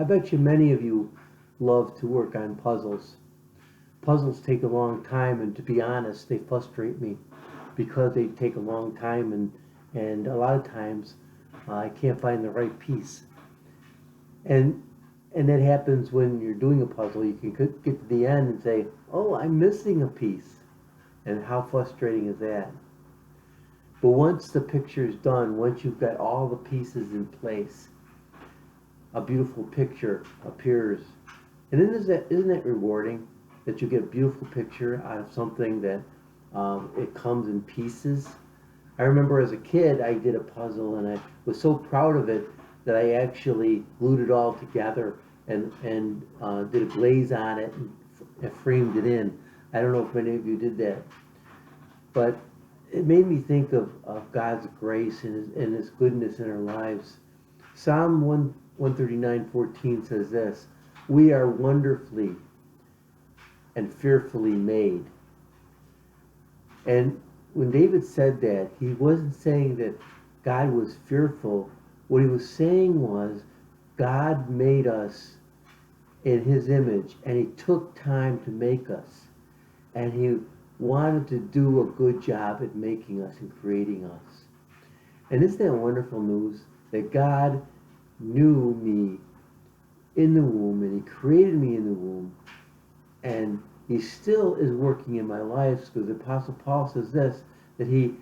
I bet you many of you love to work on puzzles. Puzzles take a long time, and to be honest, they frustrate me because they take a long time, and a lot of times I can't find the right piece. And and that happens when you're doing a puzzle. You can get to the end and say, "Oh, I'm missing a piece," and how frustrating is that? But once the picture is done, once you've got all the pieces in place, a beautiful picture appears. And isn't that rewarding that you get a beautiful picture out of something that it comes in pieces? I remember as a kid, I did a puzzle and I was so proud of it that I actually glued it all together and did a glaze on it and framed it in. I don't know if many of you did that, but it made me think of God's grace and his goodness in our lives. Psalm 139:14 says this: "We are wonderfully and fearfully made." And when David said that, he wasn't saying that God was fearful. What he was saying was God made us in his image, and he took time to make us. And he wanted to do a good job at making us and creating us. And isn't that wonderful news? That God knew me in the womb, and he created me in the womb, and he still is working in my life, because the Apostle Paul says this, that he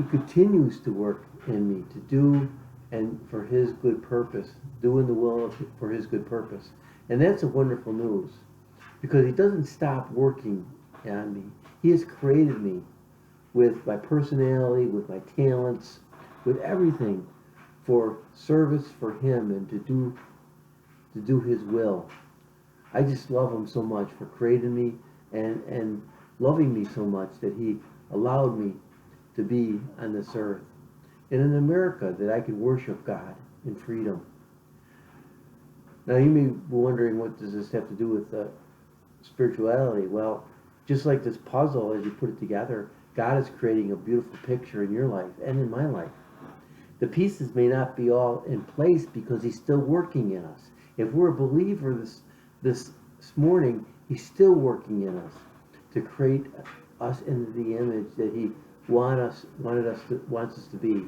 continues to work in me to do and for his good purpose, doing the will of, for his good purpose. And that's a wonderful news, because he doesn't stop working on me. He has created me with my personality, with my talents, with everything for service for him and to do his will. I just love him so much for creating me and loving me so much that he allowed me to be on this earth and in America, that I could worship God in freedom. Now you may be wondering, what does this have to do with spirituality? Well, just like this puzzle, as you put it together, God is creating a beautiful picture in your life and in my life. The pieces may not be all in place because he's still working in us. If we're a believer this morning, he's still working in us to create us into the image that he wants us to be.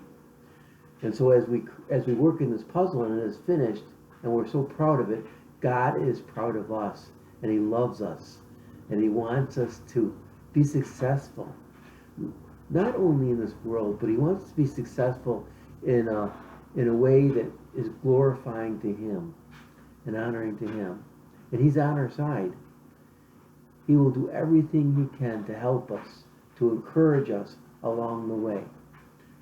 And so as we work in this puzzle and it is finished, and we're so proud of it, God is proud of us, and he loves us, and he wants us to be successful, not only in this world, but he wants us to be successful in a way that is glorifying to him and honoring to him. And he's on our side. He will do everything he can to help us, to encourage us along the way,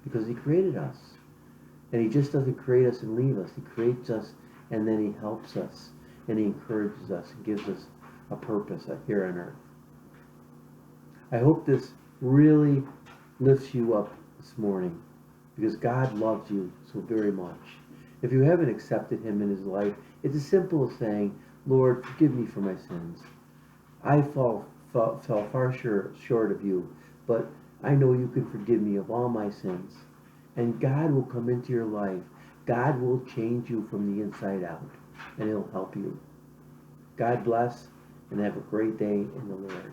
because he created us. And he just doesn't create us and leave us. He creates us, and then he helps us, and he encourages us and gives us a purpose here on earth. I hope this really lifts you up this morning, because God loves you so very much. If you haven't accepted him in his life, it's as simple as saying, "Lord, forgive me for my sins. I fell far short of you, but I know you can forgive me of all my sins." And God will come into your life. God will change you from the inside out, and he'll help you. God bless, and have a great day in the Lord.